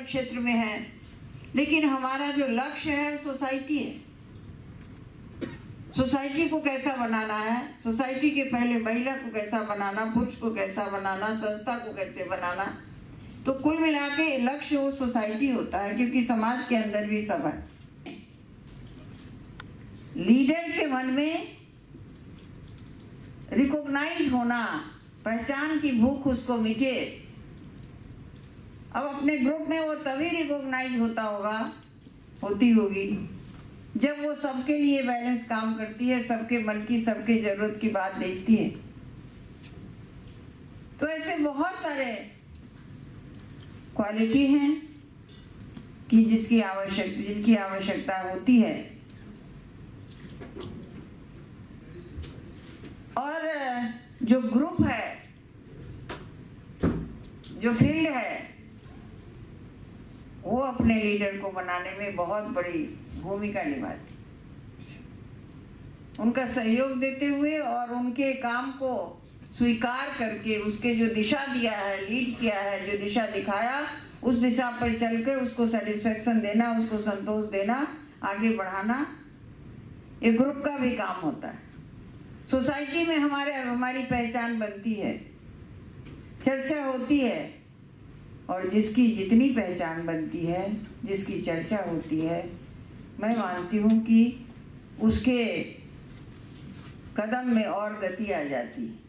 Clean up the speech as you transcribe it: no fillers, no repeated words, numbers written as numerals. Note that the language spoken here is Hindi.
क्षेत्र में है, लेकिन हमारा जो लक्ष्य है वो सोसाइटी है। सोसाइटी को कैसा बनाना है, सोसाइटी के पहले महिला को कैसा बनाना, पुरुष को कैसा बनाना, संस्था को कैसे बनाना। तो कुल मिला के लक्ष्य वो सोसाइटी होता है, क्योंकि समाज के अंदर भी सब है। लीडर के मन में रिकॉग्नाइज होना, पहचान की भूख उसको मिटे। अब अपने ग्रुप में वो तभी रिकॉग्नाइज होती होगी जब वो सबके लिए बैलेंस काम करती है, सबके मन की, सबके जरूरत की बात देखती है। तो ऐसे बहुत सारे क्वालिटी हैं कि जिनकी आवश्यकता होती है। और जो ग्रुप है, जो फील्ड है, वो अपने लीडर को बनाने में बहुत बड़ी भूमिका निभाती, उनका सहयोग देते हुए और उनके काम को स्वीकार करके उसके जो दिशा दिया है, लीड किया है, जो दिशा दिखाया, उस दिशा पर चल के उसको सेटिस्फेक्शन देना, उसको संतोष देना, आगे बढ़ाना, ये ग्रुप का भी काम होता है। सोसाइटी में हमारी पहचान बनती है, चर्चा होती है, और जिसकी जितनी पहचान बनती है, जिसकी चर्चा होती है, मैं मानती हूँ कि उसके कदम में और गति आ जाती है।